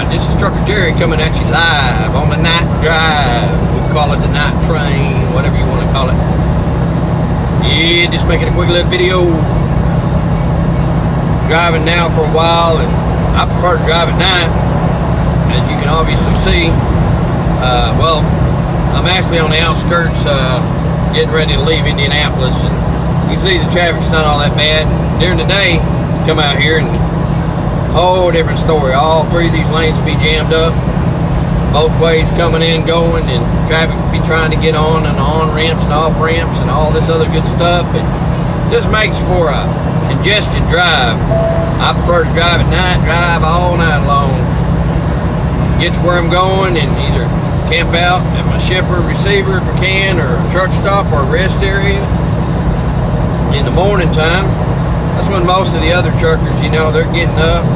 Alright, this is Trucker Jerry coming at you live on the night drive. We call it the night train, whatever you want to call it. Yeah, just making a quick little video. Driving now for a while, and I prefer to drive at night, as you can obviously see. Well, I'm actually on the outskirts, getting ready to leave Indianapolis, and you can see the traffic's not all that bad. During the day, come out here and whole different story. All three of these lanes will be jammed up, both ways coming in, going, and traffic will be trying to get on and on ramps and off ramps and all this other good stuff. And this makes for a congested drive. I prefer to drive at night, drive all night long, get to where I'm going, and either camp out at my shipper receiver if I can, or a truck stop or a rest area in the morning time. That's when most of the other truckers, you know, they're getting up,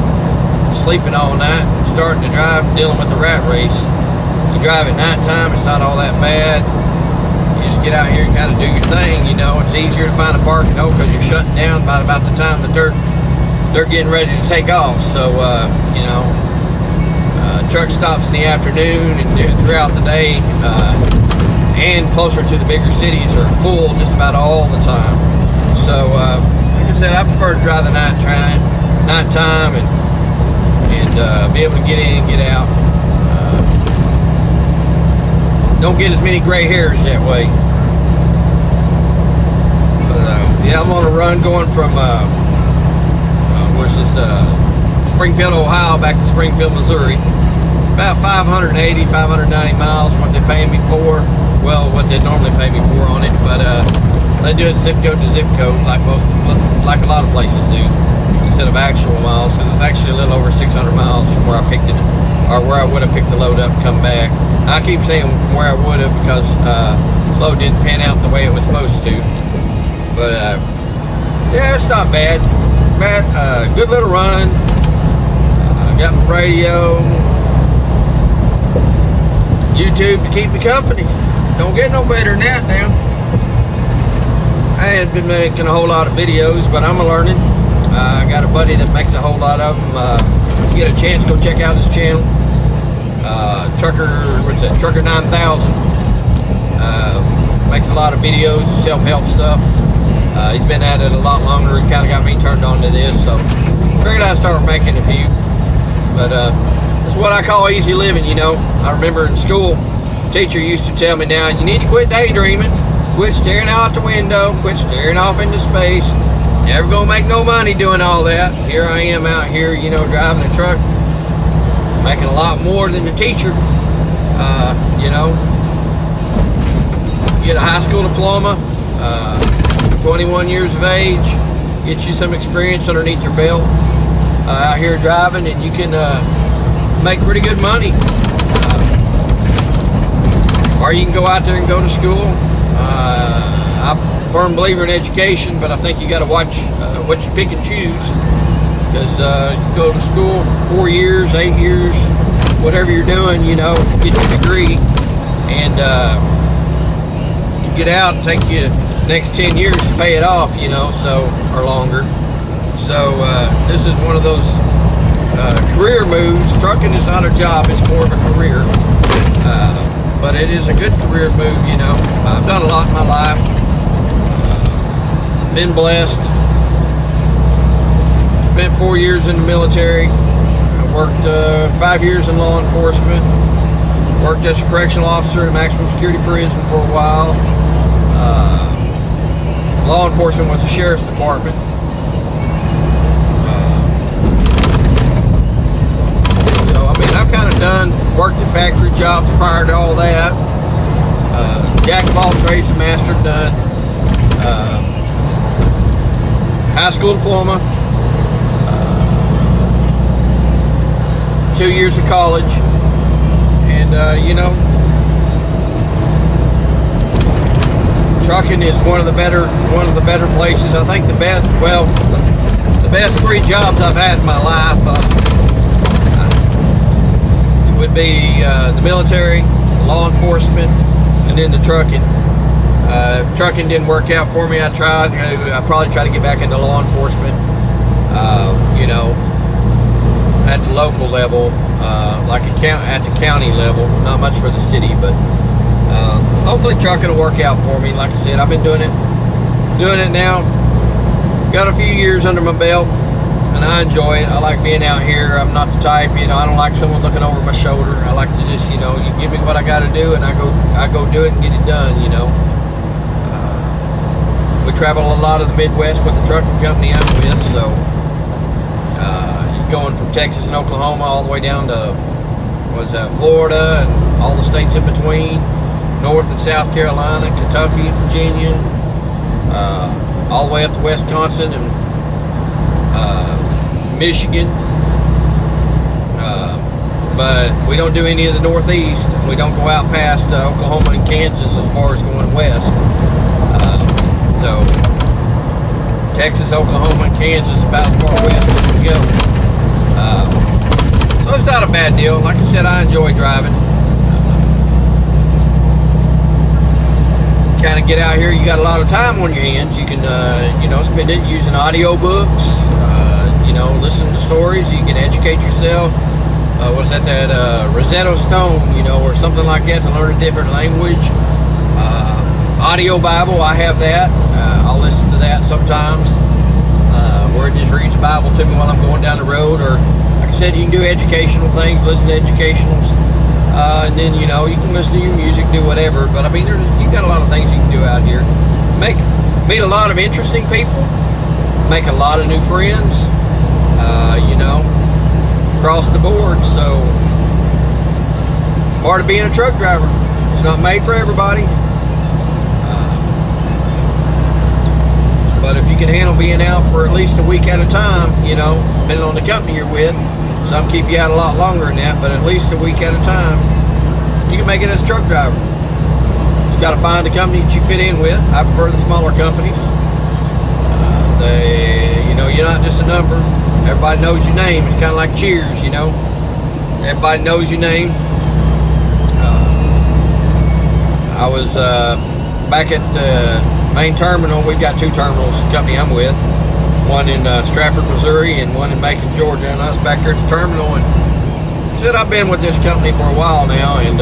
sleeping all night, starting to drive, dealing with the rat race. You drive at nighttime, it's not all that bad. You just get out here and kind of do your thing, you know. It's easier to find a parking, because you're shutting down by about the time that they're getting ready to take off. So, you know, truck stops in the afternoon and throughout the day, and closer to the bigger cities are full just about all the time. So, like I said, I prefer to drive the nighttime and be able to get in and get out. Don't get as many gray hairs that way. But, yeah, I'm on a run going from Springfield, Ohio, back to Springfield, Missouri. About 580, 590 miles. What they're paying me for. Well, what they normally pay me for on it, but they do it zip code to zip code, like a lot of places do, instead of actual miles, because it's actually a little over 600 miles from where I picked it, or where I would have picked the load up and come back. I keep saying where I would have because this load didn't pan out the way it was supposed to. But yeah, it's not bad. Good little run. Got my radio, YouTube to keep me company. Don't get no better than that now. I hadn't been making a whole lot of videos, but I'm learning. I got a buddy that makes a whole lot of them. If you get a chance, go check out his channel. Trucker 9000. Makes a lot of videos, self-help stuff. He's been at it a lot longer. He kind of got me turned on to this, so figured I'd start making a few. But it's what I call easy living, you know. I remember in school, teacher used to tell me, now you need to quit daydreaming, quit staring out the window, quit staring off into space. Never gonna make no money doing all that. Here I am out here, you know, driving a truck, making a lot more than the teacher. You know, get a high school diploma, 21 years of age, get you some experience underneath your belt, out here driving, and you can make pretty good money. Or you can go out there and go to school. I'm a firm believer in education, but I think you got to watch what you pick and choose. Because you go to school for 4 years, 8 years, whatever you're doing, you know, get your degree, and you get out and take you the next 10 years to pay it off, you know, so, or longer. So this is one of those career moves. Trucking is not a job, it's more of a career. But it is a good career move, you know. I've done a lot in my life. Been blessed. Spent 4 years in the military. I worked 5 years in law enforcement. Worked as a correctional officer in a maximum security prison for a while. Law enforcement was the sheriff's department. I've kind of worked at factory jobs prior to all that. Jack of all trades, master done. High school diploma. 2 years of college. And, you know, trucking is one of the better places. I think the best 3 jobs I've had in my life. Would be the military, law enforcement, and then the trucking. If trucking didn't work out for me, I'd probably try to get back into law enforcement. You know, at the local level, like at the county level. Not much for the city, but hopefully trucking will work out for me. Like I said, I've been doing it now. Got a few years under my belt, and I enjoy it. I like being out here. I'm not the type, I don't like someone looking over my shoulder. I like to just, you give me what I got to do, and I go do it and get it done. We travel a lot of the Midwest with the trucking company I'm with, so going from Texas and Oklahoma all the way down to Florida and all the states in between, North and South Carolina, Kentucky, Virginia, all the way up to Wisconsin and Michigan. But we don't do any of the Northeast. We don't go out past Oklahoma and Kansas as far as going west. So Texas, Oklahoma, and Kansas is about as far west as we go. So it's not a bad deal. Like I said, I enjoy driving. Kind of get out here, you got a lot of time on your hands. You can, spend it using audiobooks, listen to stories. You can educate yourself. That Rosetta Stone, or something like that to learn a different language. Audio Bible, I have that. I'll listen to that sometimes, where it just reads the Bible to me while I'm going down the road. Or, like I said, you can do educational things, listen to educationals, and then, you can listen to your music, do whatever. But, you got a lot of things you can do out here. Meet a lot of interesting people, make a lot of new friends, across the board. So, part of being a truck driver. It's not made for everybody. But if you can handle being out for at least a week at a time, depending on the company you're with, some keep you out a lot longer than that, but at least a week at a time, you can make it as a truck driver. You got to find a company that you fit in with. I prefer the smaller companies. You're not just a number. Everybody knows your name. It's kind of like Cheers, Everybody knows your name. I was back at the main terminal. We've got two terminals, the company I'm with. One in Stratford, Missouri, and one in Macon, Georgia. And I was back here at the terminal, and said I've been with this company for a while now, and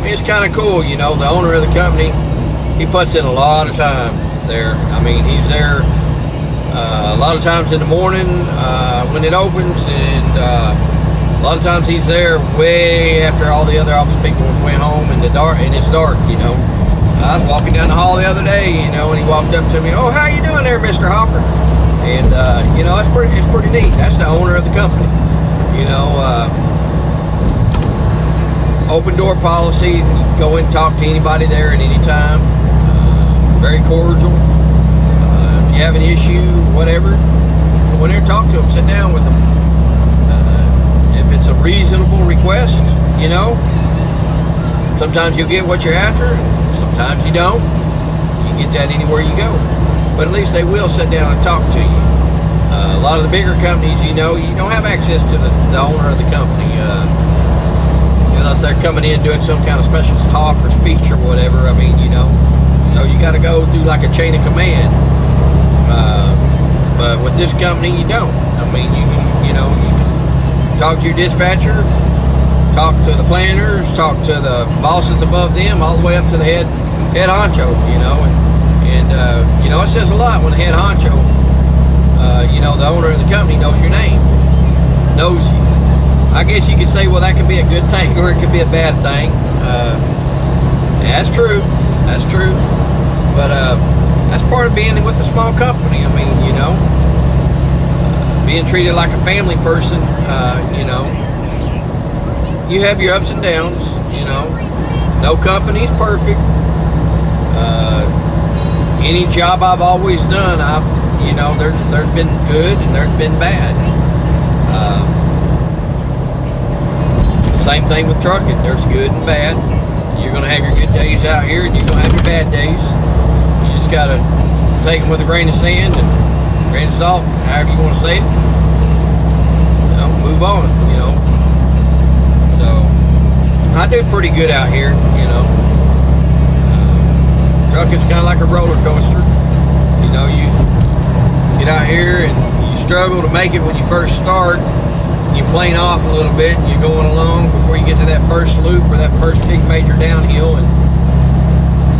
it's kind of cool, The owner of the company, he puts in a lot of time there. He's there a lot of times in the morning when it opens, and a lot of times he's there way after all the other office people went home in the dark, and it's dark, I was walking down the hall the other day, and he walked up to me, "Oh, how you doing there, Mr. Hopper?" And it's pretty neat. That's the owner of the company. Open door policy. Go in and talk to anybody there at any time. Very cordial. If you have an issue, whatever, go in there and talk to them. Sit down with them. If it's a reasonable request, sometimes you'll get what you're after. Sometimes you don't. You get that anywhere you go. But at least they will sit down and talk to you. A lot of the bigger companies, you don't have access to the owner of the company. Unless they're coming in doing some kind of special talk or speech or whatever. So you got to go through like a chain of command. But with this company, you don't. You can talk to your dispatcher, talk to the planners, talk to the bosses above them, all the way up to the head honcho, and it says a lot when the head honcho, the owner of the company knows your name, knows you. I guess you could say, well, that could be a good thing or it could be a bad thing. That's true, but that's part of being with a small company. Being treated like a family person, you have your ups and downs, no company's perfect. Any job I've always done, there's been good and there's been bad. Same thing with trucking, there's good and bad. You're gonna have your good days out here and you're gonna have your bad days. You just gotta take them with a grain of sand and a grain of salt, however you want to say it. Move on, So I do pretty good out here, Trucking's kind of like a roller coaster. You get out here and you struggle to make it when you first start. You plane off a little bit, and you're going along before you get to that first loop or that first big major downhill, and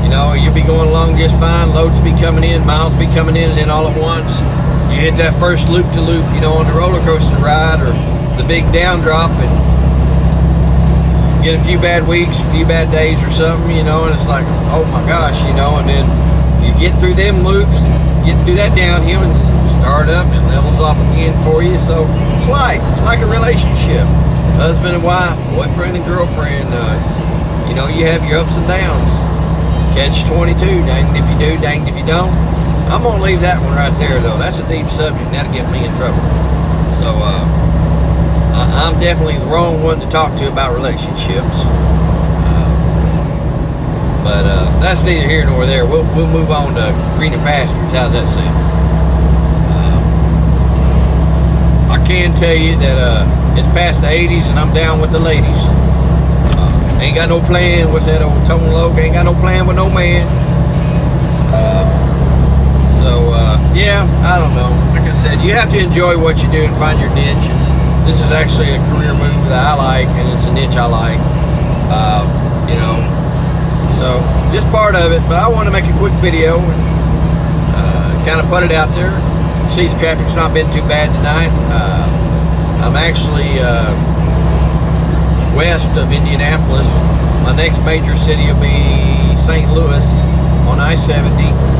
you know, you'll be going along just fine. Loads be coming in, miles be coming in, and then all at once you hit that first loop to loop, you know, on the roller coaster ride or the big down drop, and get a few bad weeks, a few bad days or something, you know, and it's like, oh my gosh, you know, and then you get through them loops, and get through that downhill, and start up, and levels off again for you. So it's life. It's like a relationship, husband and wife, boyfriend and girlfriend. You know, you have your ups and downs. Catch 22, danged if you do, danged if you don't. I'm gonna leave that one right there though. That's a deep subject, and that'll get me in trouble. So I'm definitely the wrong one to talk to about relationships. But that's neither here nor there. We'll move on to greener pastures. How's that sound? I can tell you that it's past the 80s and I'm down with the ladies. Ain't got no plan. What's that old Tone Loc? Ain't got no plan with no man. Yeah, I don't know. Like I said, you have to enjoy what you do and find your niche. This is actually a career move that I like, and it's a niche I like. You know, so just part of it. But I want to make a quick video and kind of put it out there. See, the traffic's not been too bad tonight. I'm actually west of Indianapolis. My next major city will be St. Louis on I-70.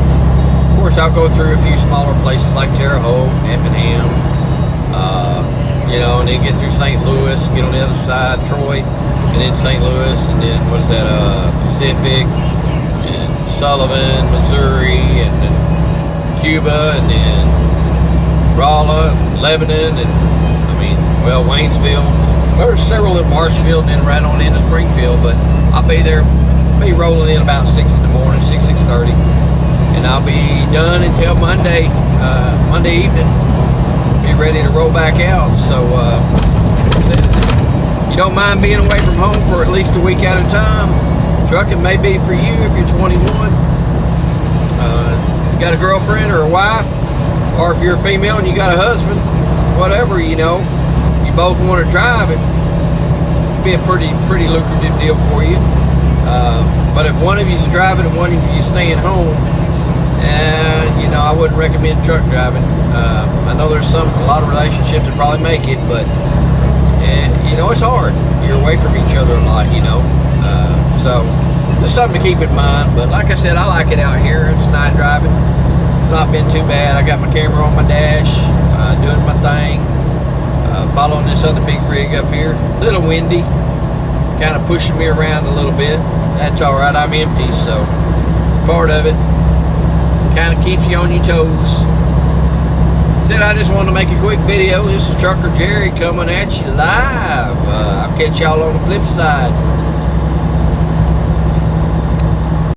Of course, I'll go through a few smaller places like Terre Haute, Effingham, you know, and then get through St. Louis, get on the other side, Troy, and then St. Louis, and then what is that, Pacific, and Sullivan, Missouri, and then Cuba, and then Rolla, and Lebanon, and I mean, well, Waynesville. There's several at Marshfield, and then right on into Springfield, but I'll be there, be rolling in about 6 in the morning, 6:30. And I'll be done until Monday evening. Be ready to roll back out. So, you don't mind being away from home for at least a week at a time. Trucking may be for you if you're 21. You got a girlfriend or a wife, or if you're a female and you got a husband, whatever, you know, you both want to drive it. It'd be a pretty lucrative deal for you. But if one of you's driving and one of you's staying home, and you know, I wouldn't recommend truck driving. I know there's a lot of relationships that probably make it, but you know, it's hard. You're away from each other a lot, you know. So there's something to keep in mind. But like I said, I like it out here. It's night driving. It's not been too bad. I got my camera on my dash, doing my thing, following this other big rig up here. A little windy, kind of pushing me around a little bit. That's all right. I'm empty, so it's part of it. Kind of keeps you on your toes. Said I just wanted to make a quick video. This is Trucker Jerry coming at you live. I'll catch y'all on the flip side.